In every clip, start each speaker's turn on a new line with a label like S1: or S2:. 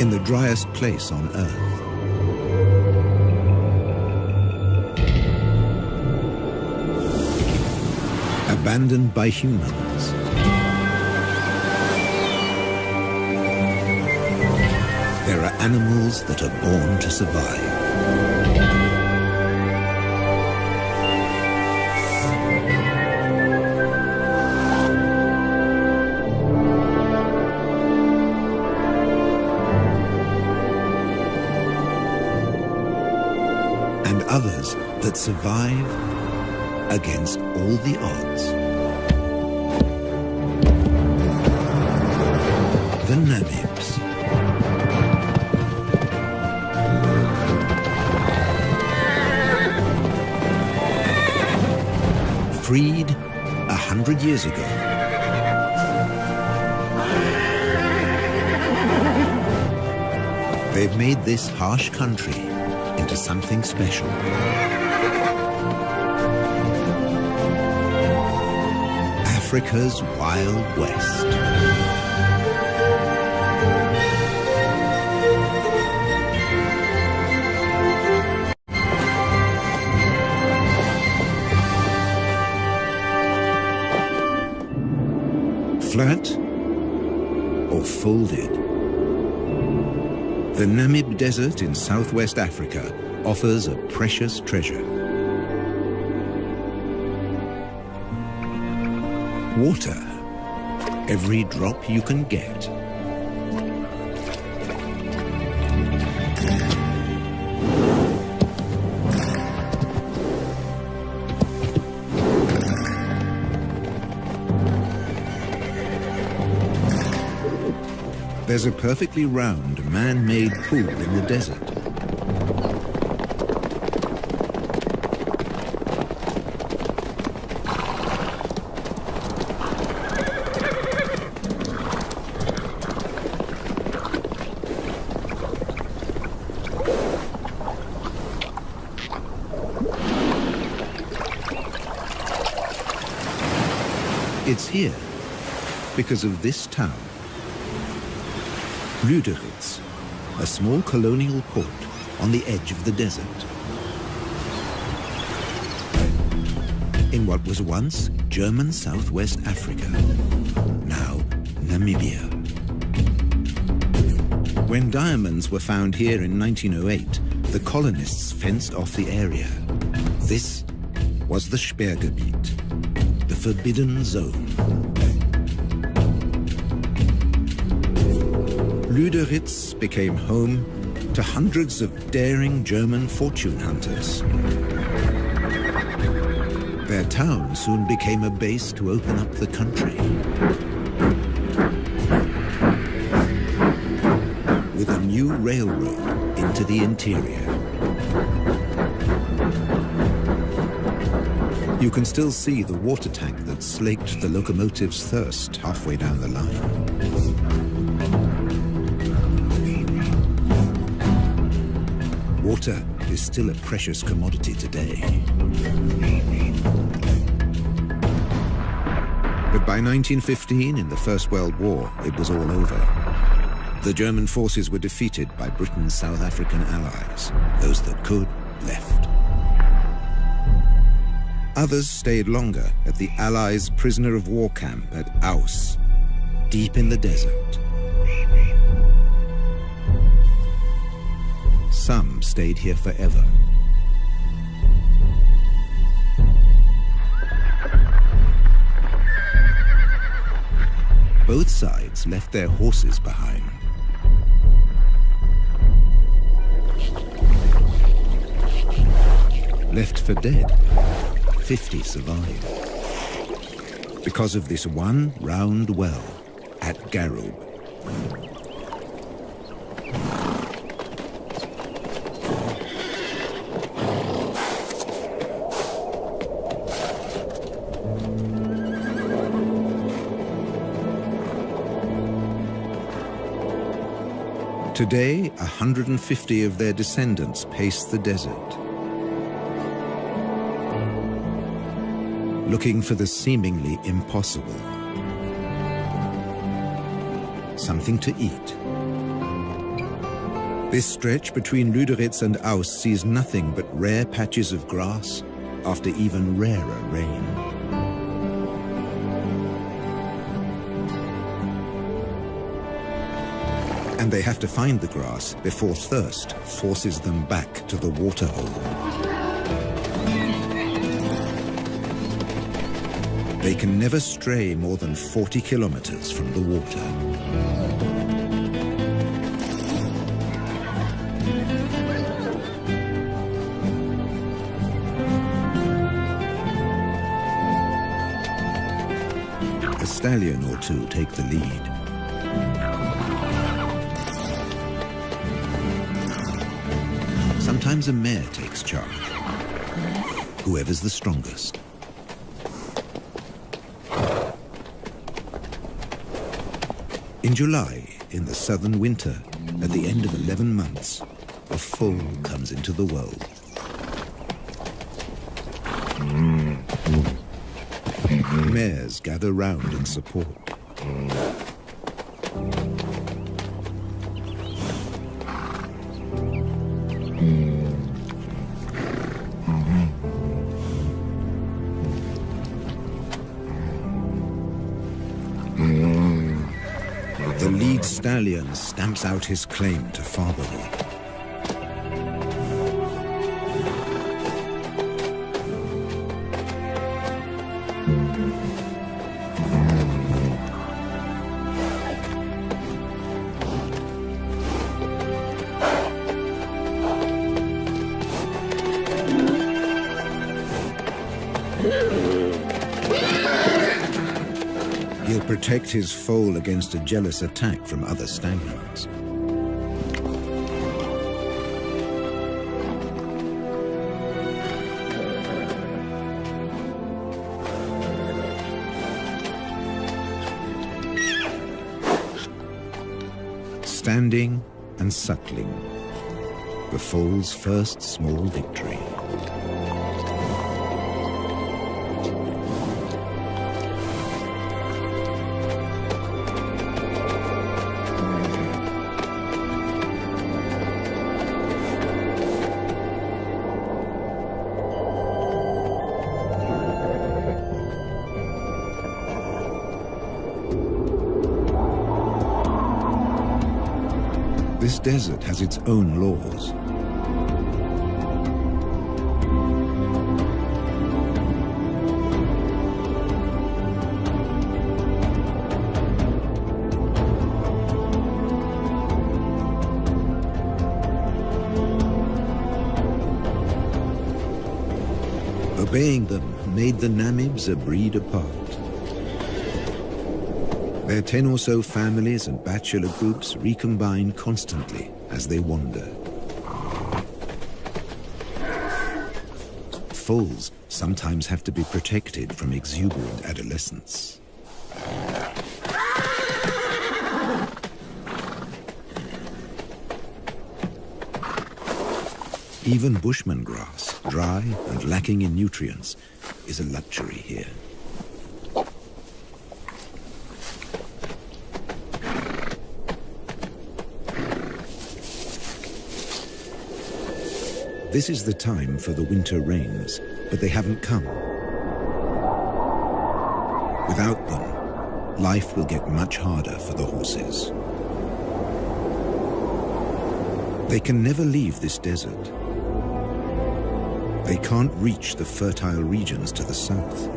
S1: in the driest place on Earth. Abandoned by humans. There are animals that are born to survive. And others that survive against all the odds. The Namibs. Freed 100 years ago. They've made this harsh country into something special. Africa's Wild West. Flat or folded? The Namib Desert in southwest Africa offers a precious treasure. Water, every drop you can get. There's a perfectly round, man-made pool in the desert. It's here because of this town. Lüderitz, a small colonial port on the edge of the desert. In what was once German Southwest Africa, now Namibia. When diamonds were found here in 1908, the colonists fenced off the area. This was the Sperrgebiet, the forbidden zone. Lüderitz became home to hundreds of daring German fortune hunters. Their town soon became a base to open up the country. With a new railroad into the interior. You can still see the water tank that slaked the locomotive's thirst halfway down the line. Water is still a precious commodity today. But by 1915, in the First World War, it was all over. The German forces were defeated by Britain's South African allies. Those that could, left. Others stayed longer at the Allies' prisoner of war camp at Aus, deep in the desert. Some stayed here forever. Both sides left their horses behind. Left for dead, 50 survived. Because of this one round well at Garub. Today, 150 of their descendants pace the desert, looking for the seemingly impossible. Something to eat. This stretch between Lüderitz and Aust sees nothing but rare patches of grass after even rarer rain. And they have to find the grass before thirst forces them back to the waterhole. They can never stray more than 40 kilometers from the water. A stallion or two take the lead. Sometimes a mare takes charge, whoever's the strongest. In July, in the southern winter, at the end of 11 months, a foal comes into the world. Mares gather round in support. The lead stallion stamps out his claim to fatherhood. He'll protect his foal against a jealous attack from other stallions. Standing and suckling, the foal's first small victory. This desert has its own laws. Obeying them made the Namibs a breed apart. Their 10 or so families and bachelor groups recombine constantly as they wander. Foals sometimes have to be protected from exuberant adolescents. Even bushman grass, dry and lacking in nutrients, is a luxury here. This is the time for the winter rains, but they haven't come. Without them, life will get much harder for the horses. They can never leave this desert. They can't reach the fertile regions to the south.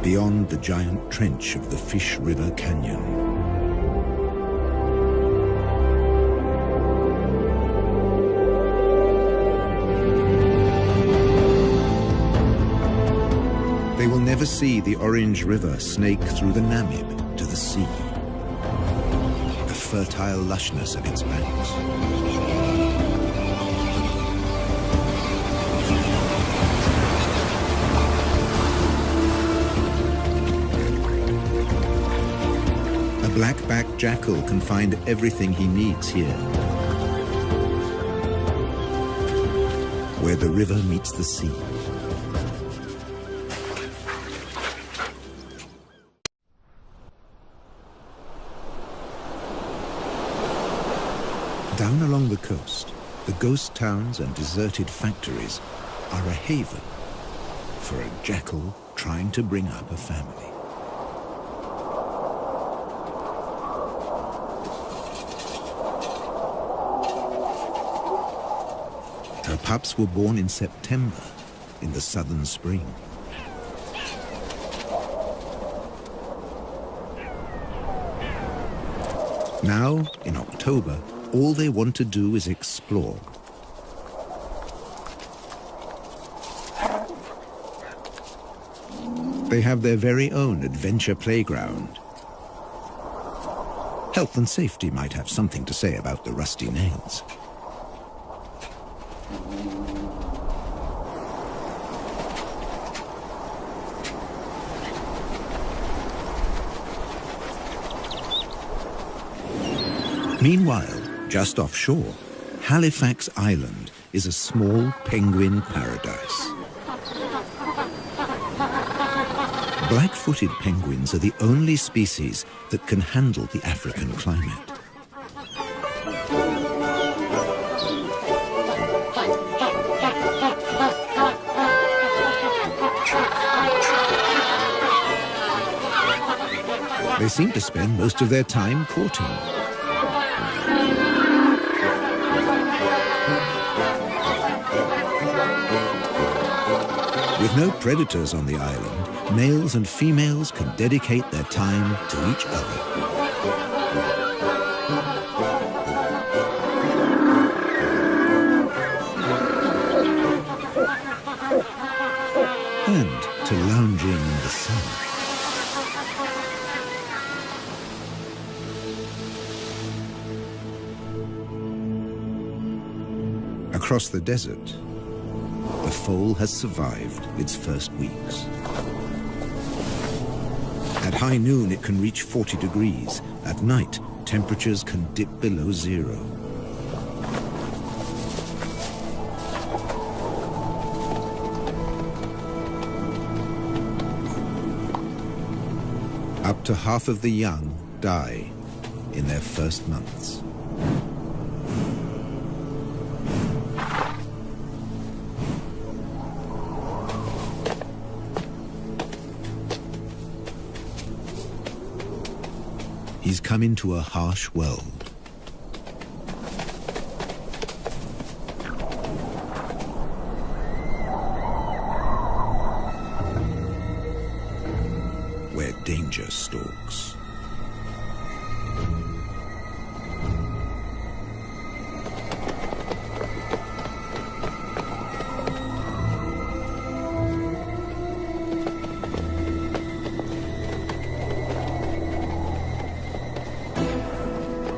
S1: Beyond the giant trench of the Fish River Canyon. They will never see the Orange River snake through the Namib to the sea. The fertile lushness of its banks. A black-backed jackal can find everything he needs here, where the river meets the sea. Down along the coast, the ghost towns and deserted factories are a haven for a jackal trying to bring up a family. Her pups were born in September, in the southern spring. Now, in October, all they want to do is explore. They have their very own adventure playground. Health and safety might have something to say about the rusty nails. Meanwhile, just offshore, Halifax Island is a small penguin paradise. Black-footed penguins are the only species that can handle the African climate. They seem to spend most of their time courting. With no predators on the island, males and females can dedicate their time to each other. And to lounging in the sun. Across the desert, the foal has survived its first weeks. At high noon, it can reach 40 degrees. At night, temperatures can dip below zero. Up to half of the young die in their first months. He's come into a harsh world. Where danger stalks.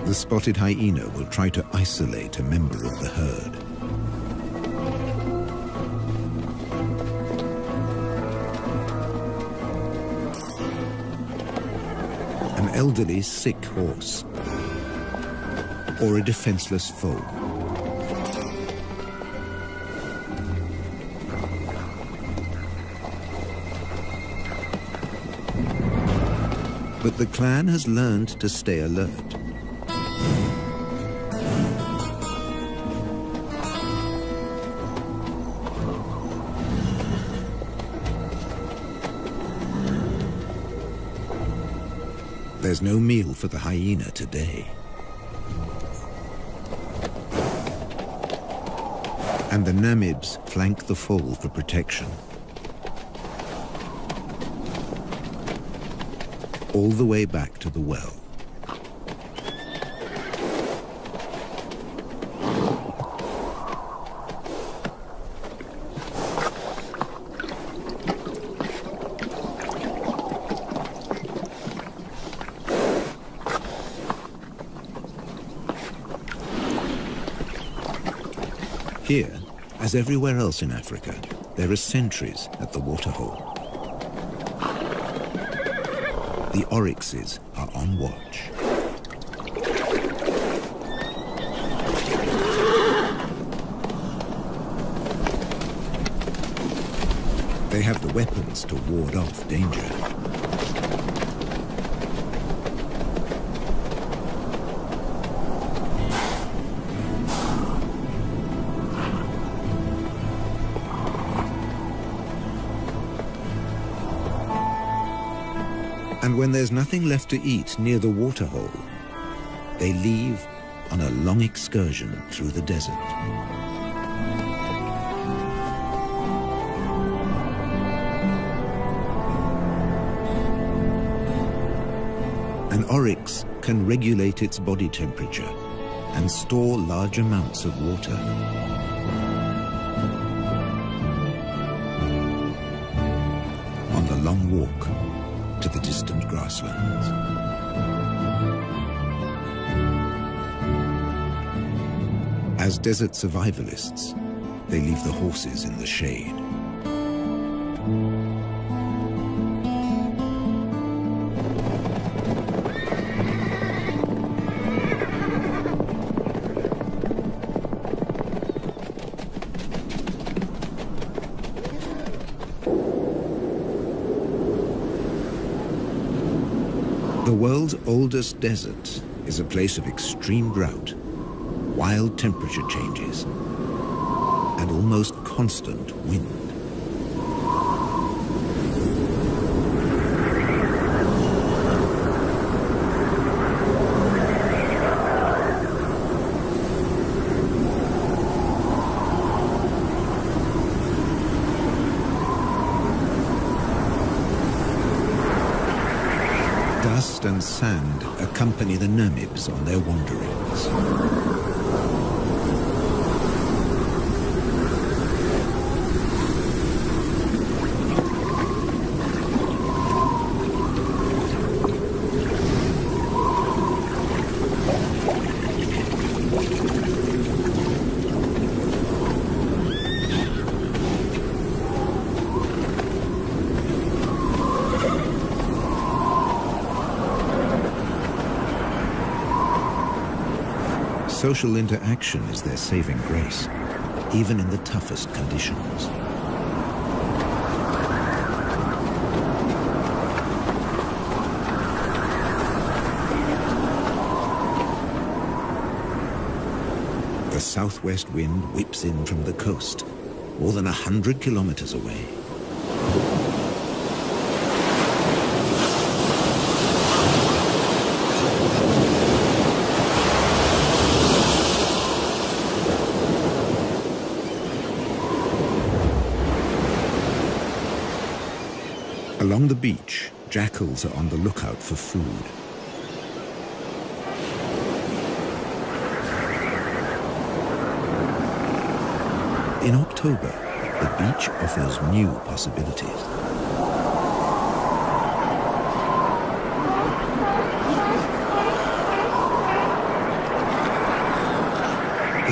S1: The spotted hyena will try to isolate a member of the herd. An elderly, sick horse, or a defenseless foe. But the clan has learned to stay alert. There's no meal for the hyena today. And the Namibs flank the foal for protection. All the way back to the well. Here, as everywhere else in Africa, there are sentries at the waterhole. The oryxes are on watch. They have the weapons to ward off danger. And when there's nothing left to eat near the waterhole, they leave on a long excursion through the desert. An oryx can regulate its body temperature and store large amounts of water. On the long walk to the distant grasslands. As desert survivalists, they leave the horses in the shade. The world's oldest desert is a place of extreme drought, wild temperature changes, and almost constant wind. Dust and sand accompany the Namibs on their wanderings. Social interaction is their saving grace, even in the toughest conditions. The southwest wind whips in from the coast, more than 100 kilometers away. Along the beach, jackals are on the lookout for food. In October, the beach offers new possibilities.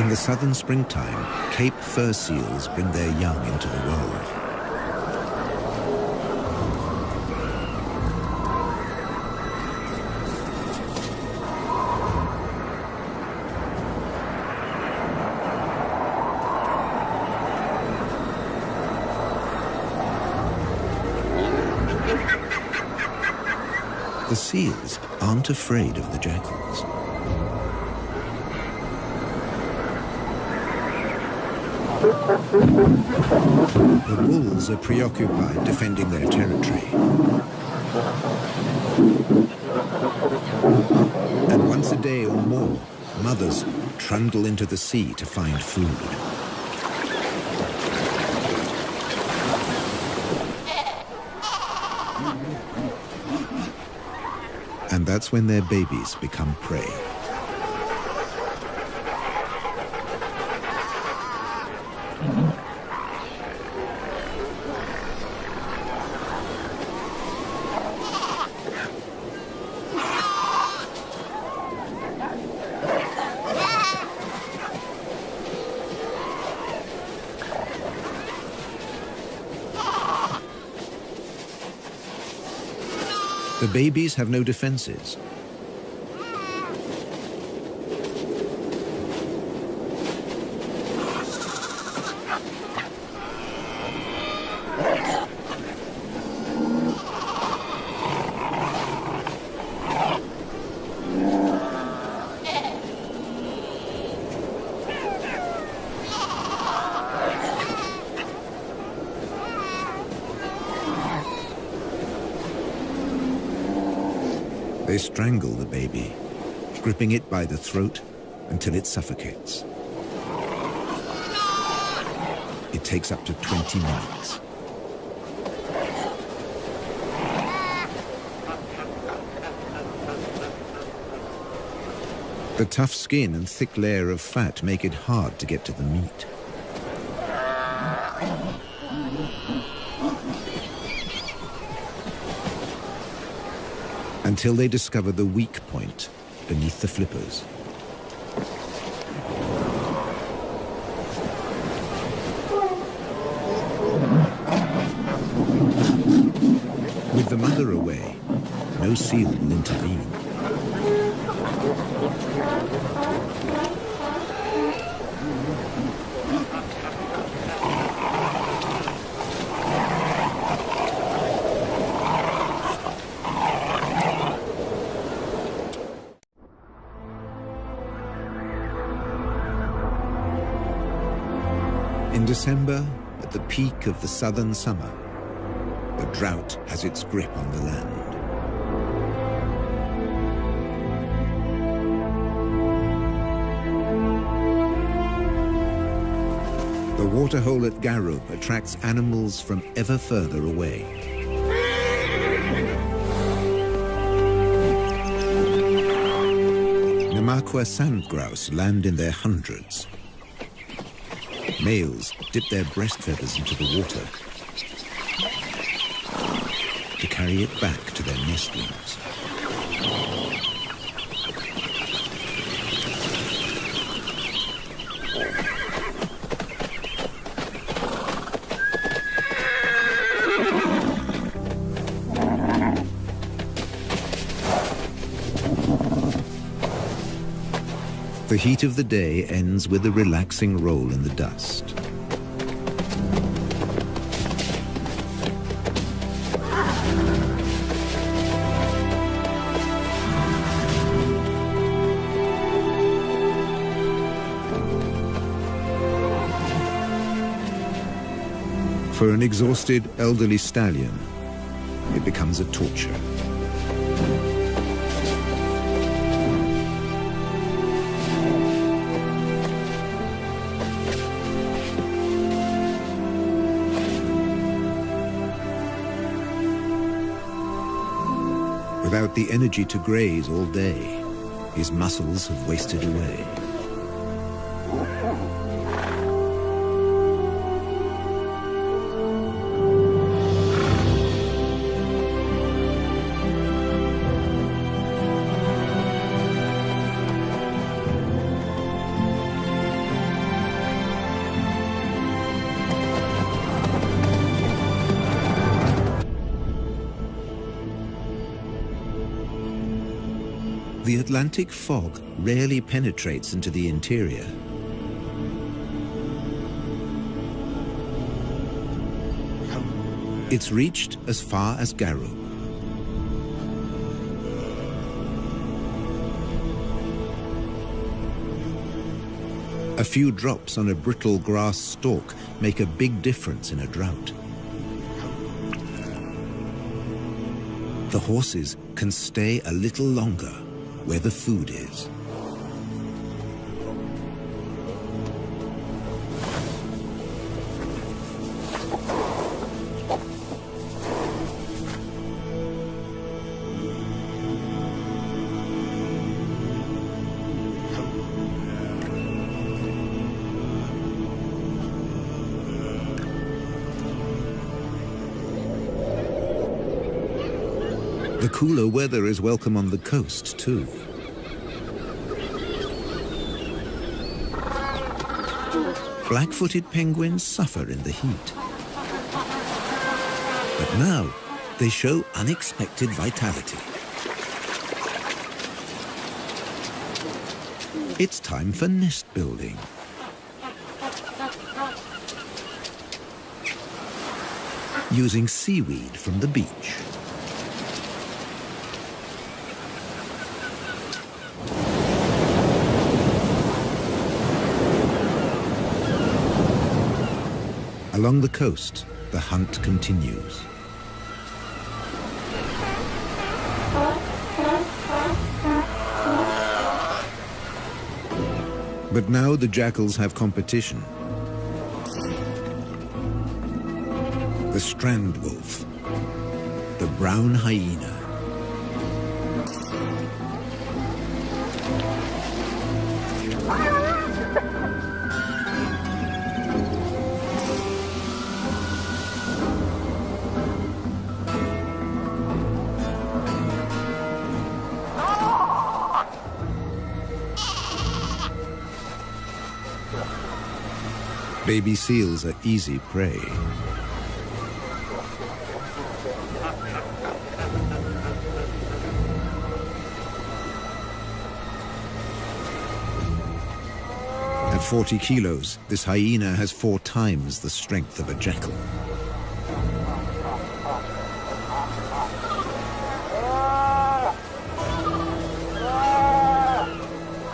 S1: In the southern springtime, Cape fur seals bring their young into the world. The seals aren't afraid of the jackals. The wolves are preoccupied defending their territory. And once a day or more, mothers trundle into the sea to find food. And that's when their babies become prey. The babies have no defenses. They strangle the baby, gripping it by the throat until it suffocates. It takes up to 20 minutes. The tough skin and thick layer of fat make it hard to get to the meat. Until they discover the weak point beneath the flippers. With the mother away, no seal will intervene. In December, at the peak of the southern summer, the drought has its grip on the land. The waterhole at Garub attracts animals from ever further away. Namakwa sand grouse land in their hundreds. Males dip their breast feathers into the water to carry it back to their nestlings. The heat of the day ends with a relaxing roll in the dust. For an exhausted elderly stallion, it becomes a torture. Without the energy to graze all day, his muscles have wasted away. The Atlantic fog rarely penetrates into the interior. It's reached as far as Garub. A few drops on a brittle grass stalk make a big difference in a drought. The horses can stay a little longer where the food is. The cooler weather is welcome on the coast, too. Black-footed penguins suffer in the heat. But now, they show unexpected vitality. It's time for nest building. Using seaweed from the beach. Along the coast, the hunt continues. But now the jackals have competition. The strand wolf, the brown hyena. Baby seals are easy prey. At 40 kilos, this hyena has 4 times the strength of a jackal.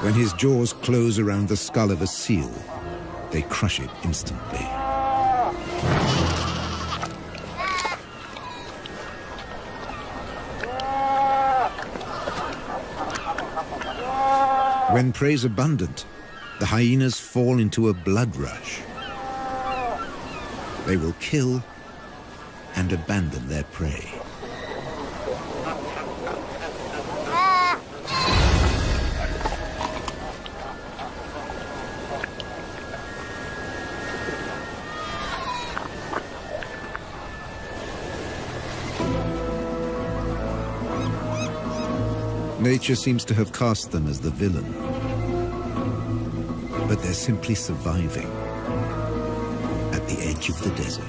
S1: When his jaws close around the skull of a seal, they crush it instantly. When prey is abundant, the hyenas fall into a blood rush. They will kill and abandon their prey. Nature seems to have cast them as the villain, but they're simply surviving at the edge of the desert.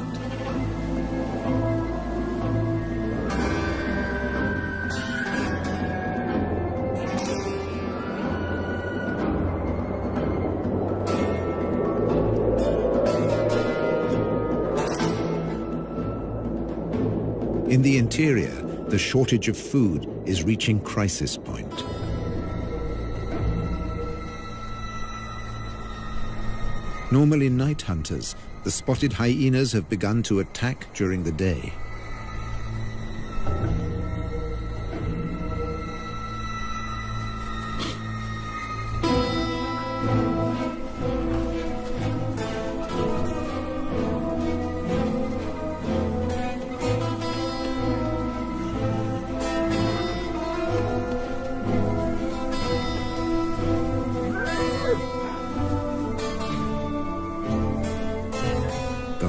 S1: In the interior, the shortage of food is reaching crisis point. Normally night hunters, the spotted hyenas have begun to attack during the day.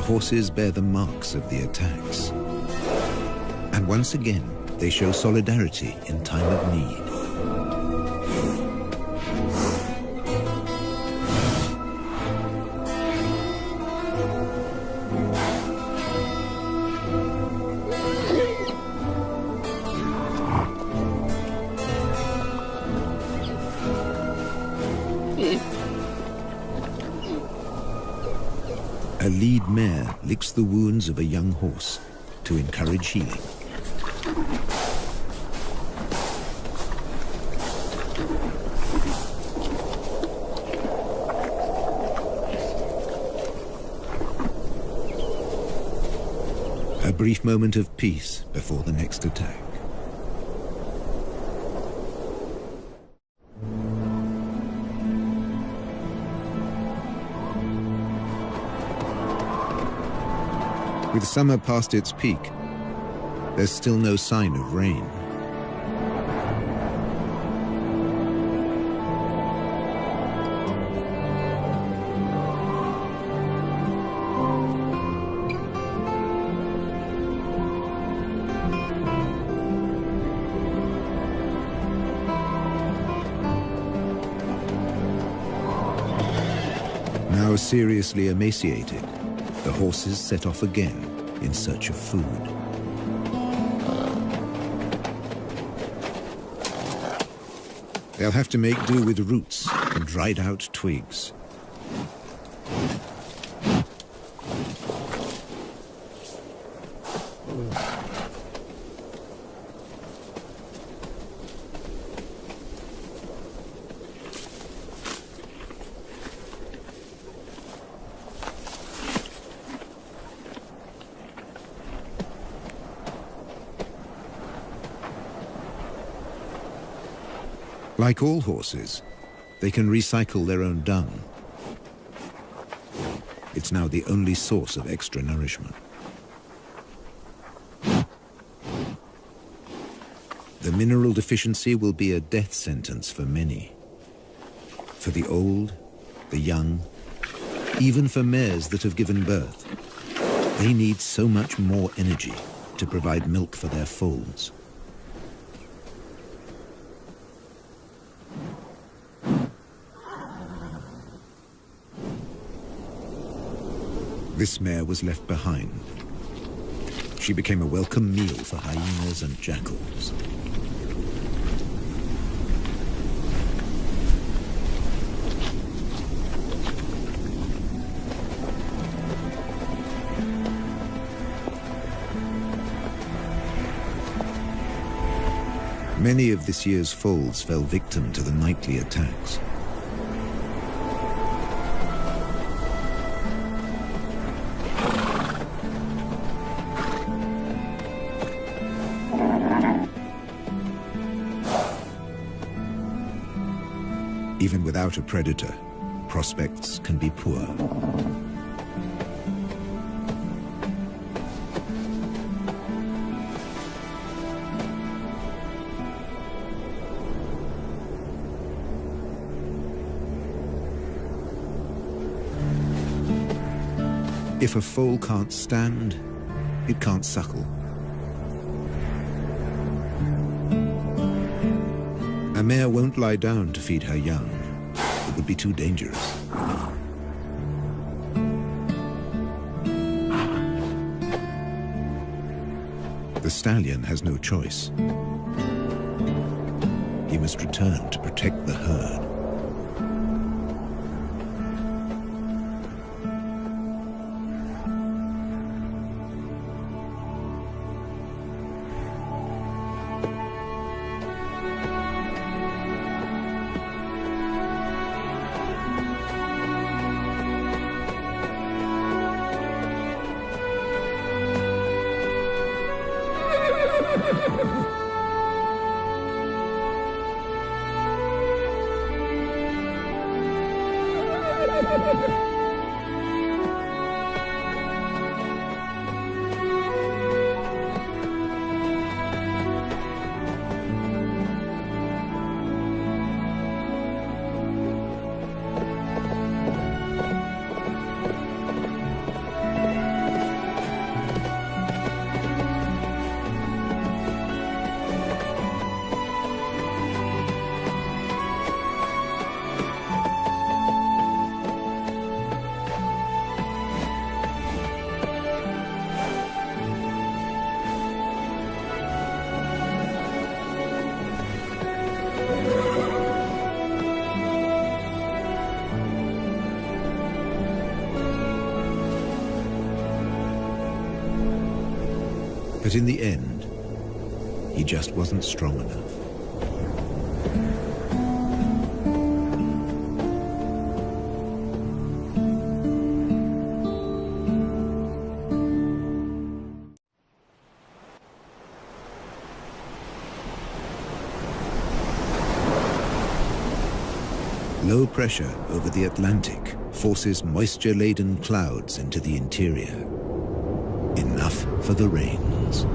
S1: Horses bear the marks of the attacks. And once again, they show solidarity in time of need. A lead mare licks the wounds of a young horse to encourage healing. A brief moment of peace before the next attack. With summer past its peak, there's still no sign of rain. Now seriously emaciated, the horses set off again in search of food. They'll have to make do with roots and dried out twigs. Like all horses, They can recycle their own dung. It's now the only source of extra nourishment. The mineral deficiency will be a death sentence for many. For the old, the young, even for mares that have given birth, they need so much more energy to provide milk for their foals. This mare was left behind. She became a welcome meal for hyenas and jackals. Many of this year's foals fell victim to the nightly attacks. Even without a predator, prospects can be poor. If a foal can't stand, it can't suckle. A mare won't lie down to feed her young. It would be too dangerous. The stallion has no choice. He must return to protect the herd. But in the end, he just wasn't strong enough. Low pressure over the Atlantic forces moisture-laden clouds into the interior. Enough for the rains.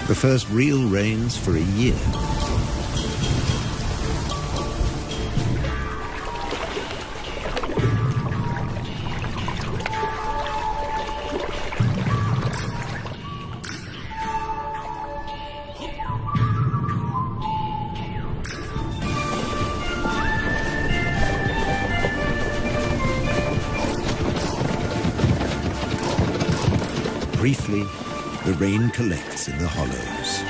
S1: The first real rains for a year. briefly, the rain collects in the hollows.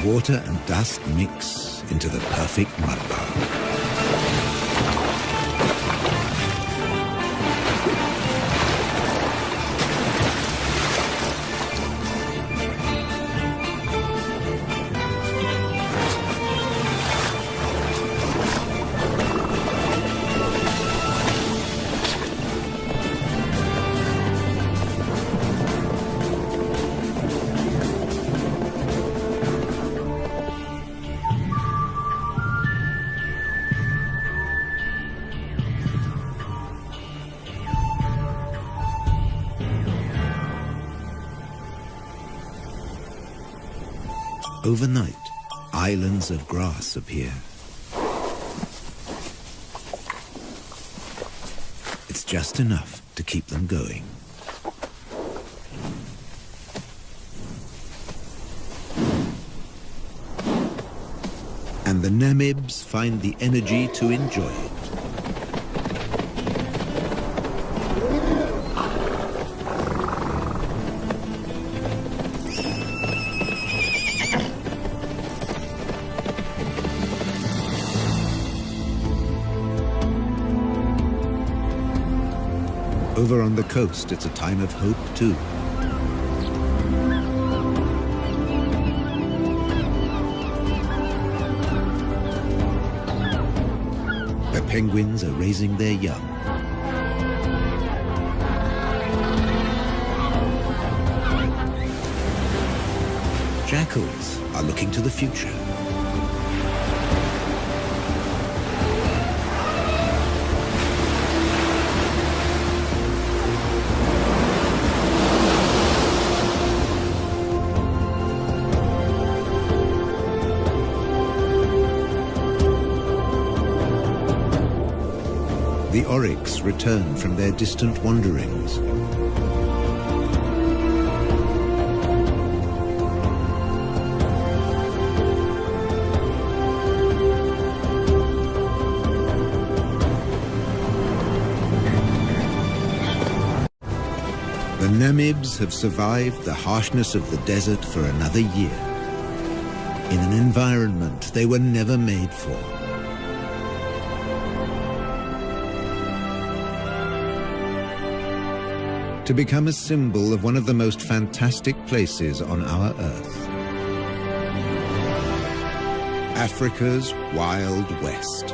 S1: Water and dust mix into the perfect mudbowl. Overnight, islands of grass appear. It's just enough to keep them going. And the Namibs find the energy to enjoy it. Over on the coast, it's a time of hope, too. The penguins are raising their young. Jackals are looking to the future. The oryx return from their distant wanderings. The Namibs have survived the harshness of the desert for another year, in an environment they were never made for. To become a symbol of one of the most fantastic places on our Earth. Africa's Wild West.